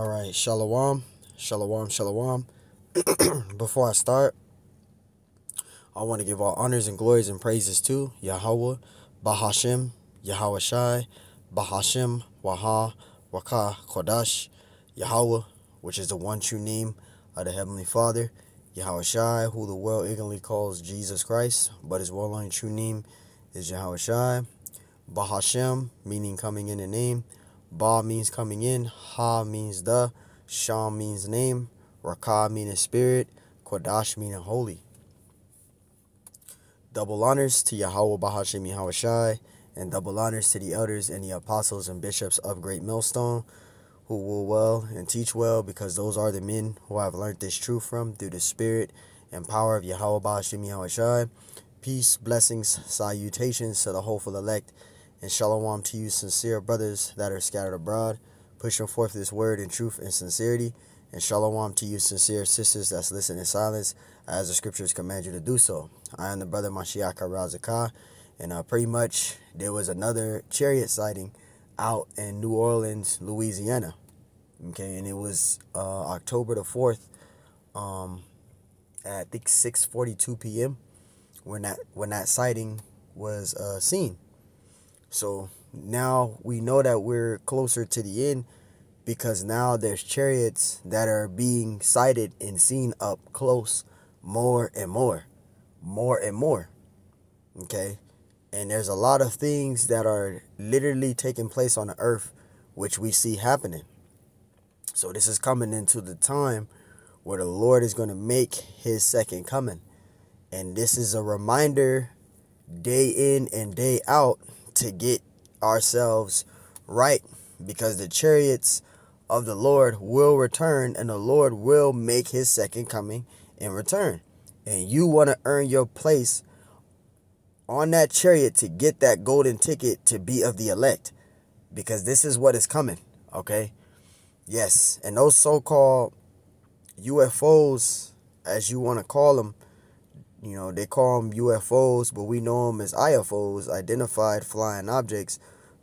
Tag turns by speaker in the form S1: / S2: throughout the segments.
S1: All right, shalom, shalom, shalom. Before I start, I want to give all honors and glories and praises to Yahweh, Bahashem, Yahweh Shai, Bahashem, Waha, Waka, Kodash, Yahweh, which is the one true name of the Heavenly Father, Yahweh Shai, who the world ignorantly calls Jesus Christ, but his well-known true name is Yahweh Shai, Bahashem, meaning coming in the name, Ba means coming in, Ha means the, Sham means name, Rakah meaning spirit, Kodash meaning holy. Double honors to Yahweh Bahashem Yahweh Shai, and double honors to the elders and the apostles and bishops of Great Millstone, who will well and teach well, because those are the men who have learned this truth from through the spirit and power of Yahweh Bahashem Yahweh Shai. Peace, blessings, salutations to the hopeful elect, and shalom to you sincere brothers that are scattered abroad, pushing forth this word in truth and sincerity. And shalom to you sincere sisters that's listening in silence, as the scriptures command you to do so. I am the brother Mashiach Razakah, and pretty much there was another chariot sighting out in New Orleans, Louisiana. Okay, and it was October the 4th at I think 6:42 p.m. when that sighting was seen. So now we know that we're closer to the end, because now there's chariots that are being sighted and seen up close more and more. Okay? And there's a lot of things that are literally taking place on the earth, which we see happening. So this is coming into the time where the Lord is going to make his second coming. And this is a reminder day in and day out to get ourselves right, because the chariots of the Lord will return, and the Lord will make his second coming in return. And you want to earn your place on that chariot to get that golden ticket to be of the elect, because this is what is coming. Okay? Yes. And those so-called UFOs, as you want to call them, you know, they call them UFOs, but we know them as IFOs, identified flying objects.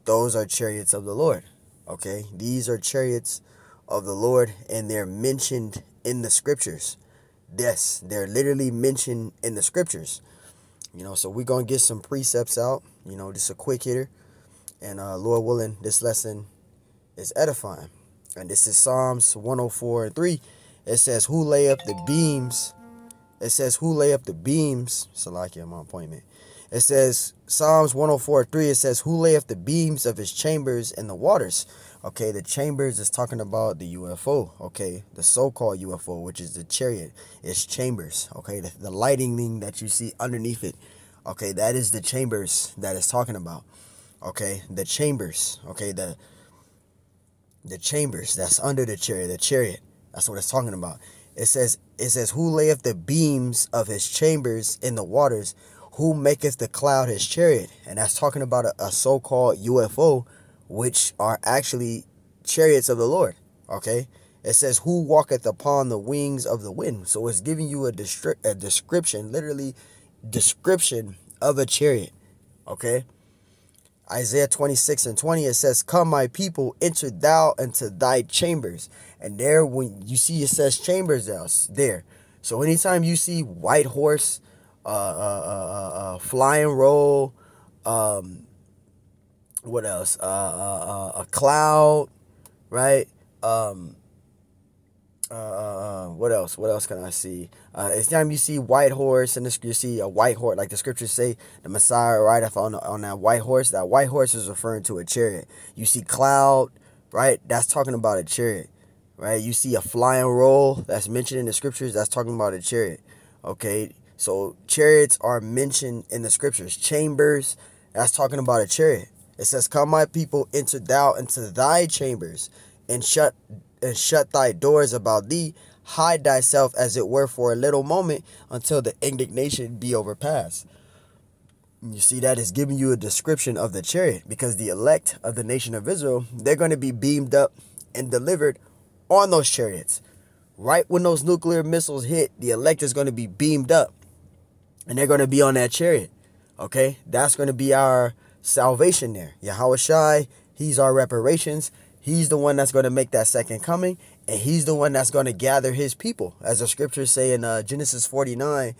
S1: Those are chariots of the Lord. Okay? These are chariots of the Lord, and they're mentioned in the scriptures. Yes, they're literally mentioned in the scriptures. You know, so we're going to get some precepts out. You know, just a quick hitter. And Lord willing, this lesson is edifying. And this is Psalms 104:3. It says, who lay up the beams? It says, who lay up the beams? Salakia, my appointment. It says, Psalms 104:3. It says, who lay up the beams of his chambers in the waters? Okay, the chambers is talking about the UFO. Okay, the so-called UFO, which is the chariot. It's chambers. Okay, the lighting thing that you see underneath it. Okay, that is the chambers that it's talking about. Okay, the chambers. Okay, the chambers that's under the chariot. The chariot. That's what it's talking about. It says, who layeth the beams of his chambers in the waters? Who maketh the cloud his chariot? And that's talking about a so-called UFO, which are actually chariots of the Lord. Okay? It says, who walketh upon the wings of the wind? So it's giving you a description, literally description of a chariot. Okay? Isaiah 26:20, it says, come my people, enter thou into thy chambers. And there, when you see it says chambers there. So anytime you see white horse, flying roll, what else? A cloud, right? What else? What else can I see? Anytime you see white horse, and you see a white horse, like the scriptures say, the Messiah rideth on that white horse. That white horse is referring to a chariot. You see cloud, right? That's talking about a chariot, right? You see a flying roll that's mentioned in the scriptures. That's talking about a chariot. Okay, so chariots are mentioned in the scriptures. Chambers, that's talking about a chariot. It says, come my people, enter thou into thy chambers, and shut thy doors about thee, hide thyself as it were for a little moment, until the indignation be overpassed. You see, that is giving you a description of the chariot, because the elect of the nation of Israel, they're going to be beamed up and delivered on those chariots. Right when those nuclear missiles hit, the elect is going to be beamed up, and they're going to be on that chariot. Okay, that's going to be our salvation there. Yahweh Shai, he's our reparations. He's the one that's going to make that second coming, and he's the one that's going to gather his people, as the scriptures say in Genesis 49,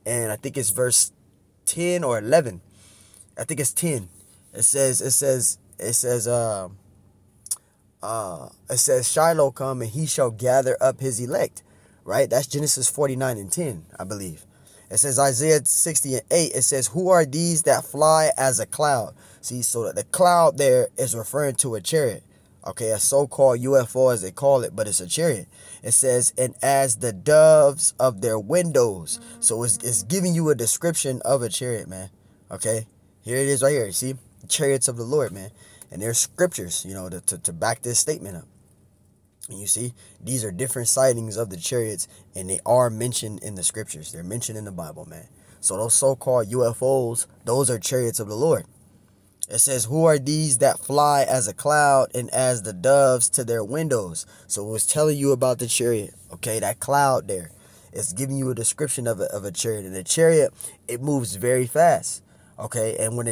S1: and I think it's verse 10 or 11. I think it's 10. It says Shiloh come and he shall gather up his elect, right? That's Genesis 49 and 10, I believe. It says Isaiah 60 and 8. It says, who are these that fly as a cloud? See, so the cloud there is referring to a chariot. Okay, a so-called UFO as they call it, but it's a chariot. It says, and as the doves of their windows. So it's giving you a description of a chariot, man. Okay, here it is right here. See, chariots of the Lord, man. And there's scriptures, you know, to back this statement up. And you see, these are different sightings of the chariots, and they are mentioned in the scriptures. They're mentioned in the Bible, man. So those so-called UFOs, those are chariots of the Lord. It says, who are these that fly as a cloud and as the doves to their windows? So it was telling you about the chariot, okay, that cloud there. It's giving you a description of a chariot. And the chariot, it moves very fast, okay? And when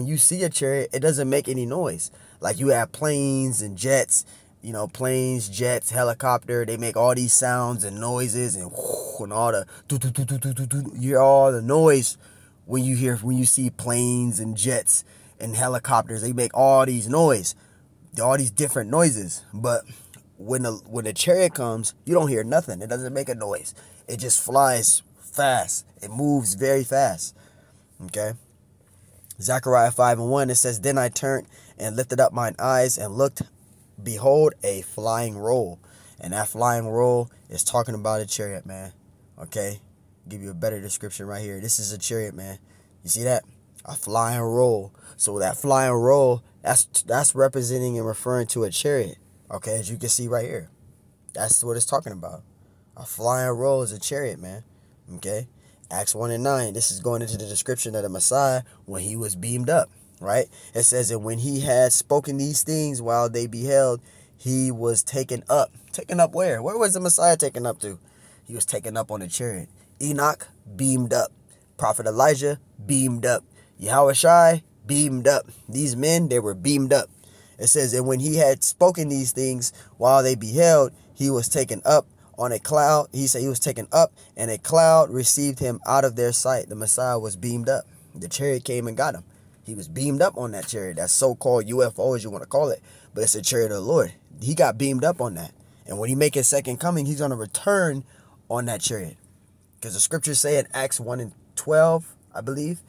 S1: you see a chariot, it doesn't make any noise. Like you have planes and jets, you know, planes, jets, helicopter, they make all these sounds and noises and all the you hear all the noise when you see planes and jets and helicopters. They make all these noise, all these different noises. But when the chariot comes, you don't hear nothing. It doesn't make a noise. It just flies fast. It moves very fast. Okay. Zechariah 5 and 1, it says, then I turned and lifted up mine eyes and looked, behold, a flying roll. And that flying roll is talking about a chariot, man. Okay. Give you a better description right here. This is a chariot, man. You see that? A flying roll. So that flying roll, that's representing and referring to a chariot. Okay, as you can see right here. That's what it's talking about. A flying roll is a chariot, man. Okay. Acts 1 and 9. This is going into the description of the Messiah when he was beamed up, right? It says, and when he had spoken these things while they beheld, he was taken up. Taken up where? Where was the Messiah taken up to? He was taken up on a chariot. Enoch, beamed up. Prophet Elijah, beamed up. Yahushua, beamed up. These men, they were beamed up. It says, and when he had spoken these things while they beheld, he was taken up on a cloud. He said he was taken up, and a cloud received him out of their sight. The Messiah was beamed up. The chariot came and got him. He was beamed up on that chariot. That so-called UFO, as you want to call it. But it's a chariot of the Lord. He got beamed up on that. And when he make his second coming, he's going to return on that chariot. Because the scriptures say in Acts 1 and 12, I believe,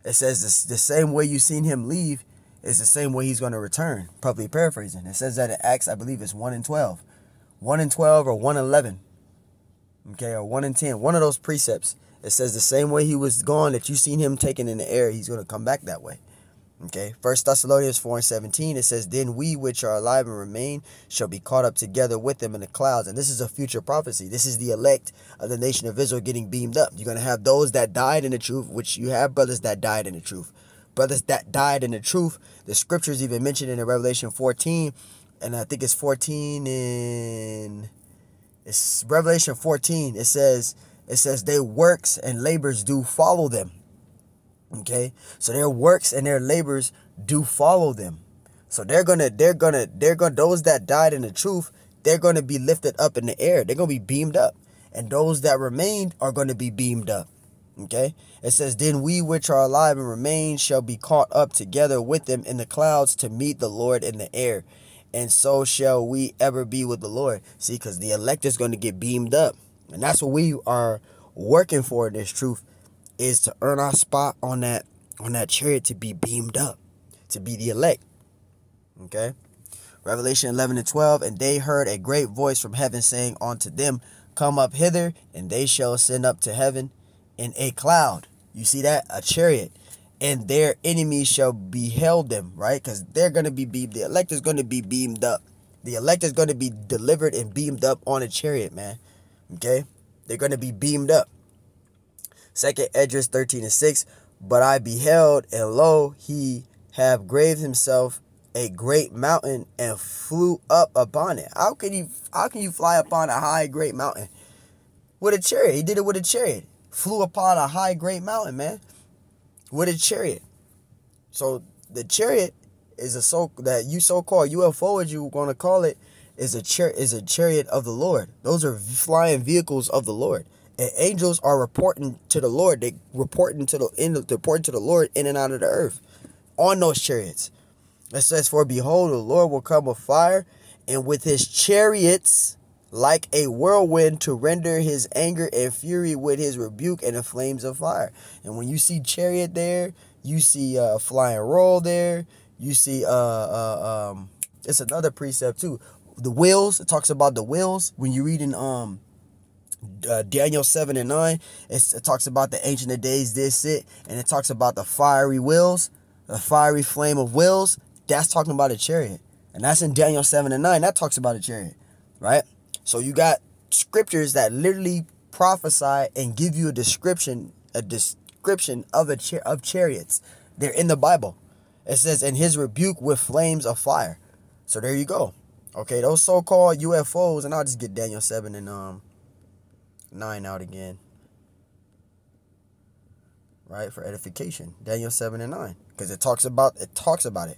S1: it says the same way you seen him leave is the same way he's going to return. Probably paraphrasing. It says that in Acts, I believe it's 1 and 12. 1 and 12 or 1 and 11. Okay, or 1 and 10. One of those precepts. It says the same way he was gone that you seen him taken in the air, he's going to come back that way. Okay, 1 Thessalonians 4 and 17, it says, then we which are alive and remain shall be caught up together with them in the clouds. And this is a future prophecy. This is the elect of the nation of Israel getting beamed up. You're going to have those that died in the truth, which you have brothers that died in the truth. Brothers that died in the truth. The scriptures even mentioned in Revelation 14, and I think it's 14 in... It's Revelation 14. It says their works and labors do follow them. Okay, so their works and their labors do follow them. So they're gonna those that died in the truth, they're gonna be lifted up in the air. They're gonna be beamed up, and those that remained are gonna be beamed up. Okay, it says, then we which are alive and remain shall be caught up together with them in the clouds to meet the Lord in the air. And so shall we ever be with the Lord. See, because the elect is going to get beamed up. And that's what we are working for in this truth, is to earn our spot on that chariot, to be beamed up, to be the elect. Okay. Revelation 11 and 12. And they heard a great voice from heaven saying unto them, come up hither, and they shall ascend up to heaven in a cloud. You see that? A chariot. And their enemies shall behold them, right? Because they're going to be beamed. The elect is going to be beamed up. The elect is going to be delivered and beamed up on a chariot, man. Okay? They're going to be beamed up. 2nd Esdras 13 and 6. But I beheld, and lo, he have graved himself a great mountain and flew up upon it. How can you fly upon a high, great mountain? With a chariot. He did it with a chariot. Flew upon a high, great mountain, man. With a chariot. So the chariot is a so-called UFO, as you want to call it, is a chariot of the Lord. Those are flying vehicles of the Lord. And angels are reporting to the Lord. They reporting to the Lord in and out of the earth on those chariots. It says, "For behold, the Lord will come with fire, and with his chariots like a whirlwind, to render his anger and fury with his rebuke and the flames of fire." And when you see chariot there, you see flying roll there. You see it's another precept too. The wheels. It talks about the wheels when you read in Daniel 7 and 9. It talks about the Ancient of Days did sit, and it talks about the fiery wheels, the fiery flame of wheels. That's talking about a chariot, and that's in Daniel 7 and 9. That talks about a chariot, right? So you got scriptures that literally prophesy and give you a description of chariots. They're in the Bible. It says, "In his rebuke with flames of fire." So there you go. Okay, those so-called UFOs, and I'll just get Daniel 7 and 9 out again, right, for edification. Daniel 7 and 9, because it talks about it.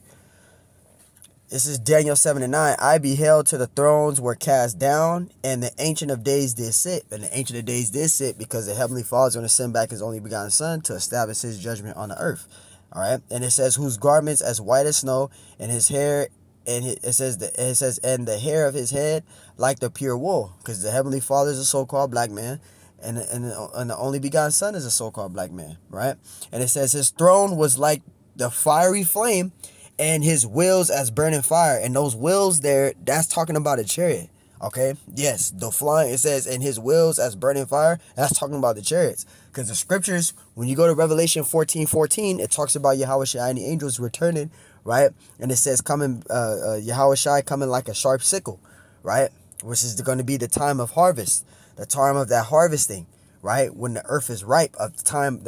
S1: This is Daniel 7 and 9. "I beheld till the thrones were cast down, and the Ancient of Days did sit." And the Ancient of Days did sit because the Heavenly Father is going to send back his only begotten Son to establish his judgment on the earth. All right. And it says, "Whose garments as white as snow, and his hair," and it says, "and the hair of his head like the pure wool," because the Heavenly Father is a so-called black man, and the only begotten Son is a so-called black man, right? And it says, "His throne was like the fiery flame, and his wheels as burning fire." And those wheels there, that's talking about a chariot. Okay, yes, the flying, it says, "and his wheels as burning fire." That's talking about the chariots, because the scriptures, when you go to Revelation 14:14, it talks about Yahushua and the angels returning, right? And it says coming, Yahushua coming like a sharp sickle, right? Which is going to be the time of harvest, the time of that harvesting, right? When the earth is ripe, of the time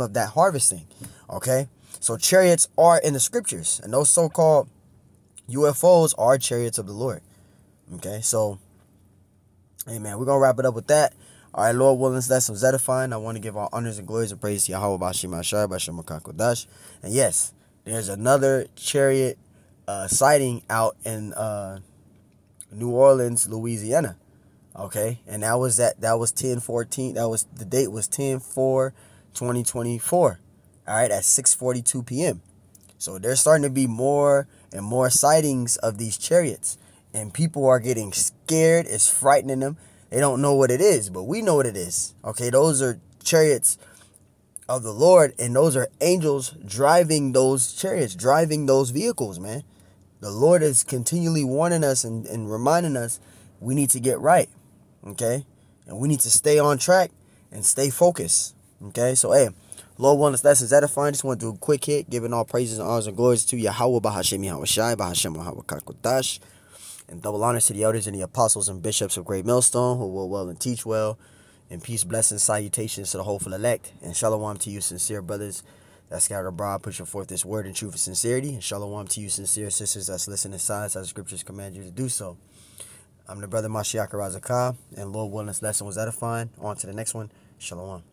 S1: of that harvesting. Okay. So chariots are in the scriptures, and those so-called UFOs are chariots of the Lord. Okay, so, hey man, we're going to wrap it up with that. All right, Lord willing, that's some edifying. I want to give all honors and glories and praise to Yahweh Bashim Ashar Bashim Kodash. And yes, there's another chariot sighting out in New Orleans, Louisiana. Okay, and that was 10/14. The date was 10/4/2024. All right, at 6:42 p.m. So there's starting to be more and more sightings of these chariots, and people are getting scared. It's frightening them. They don't know what it is, but we know what it is. Okay, those are chariots of the Lord, and those are angels driving those chariots, driving those vehicles, man. The Lord is continually warning us and reminding us we need to get right, okay? And we need to stay on track and stay focused, okay? So, hey, Lord willing, that's edifying. Just want to do a quick hit, giving all praises and honors and glories to Yahweh Bahashem Yahweh Shai Bahashem Yahweh Kakodash, and double honors to the elders and the apostles and bishops of Great Millstone who will well and teach well. And peace, blessings, salutations to the hopeful elect, and shalom to you sincere brothers that scattered abroad, pushing forth this word in truth and sincerity, and shalom to you sincere sisters that's listening in silence as the scriptures command you to do so. I'm the brother Mashiach Razakah, and Lord willing, this lesson was edifying. On to the next one. Shalom.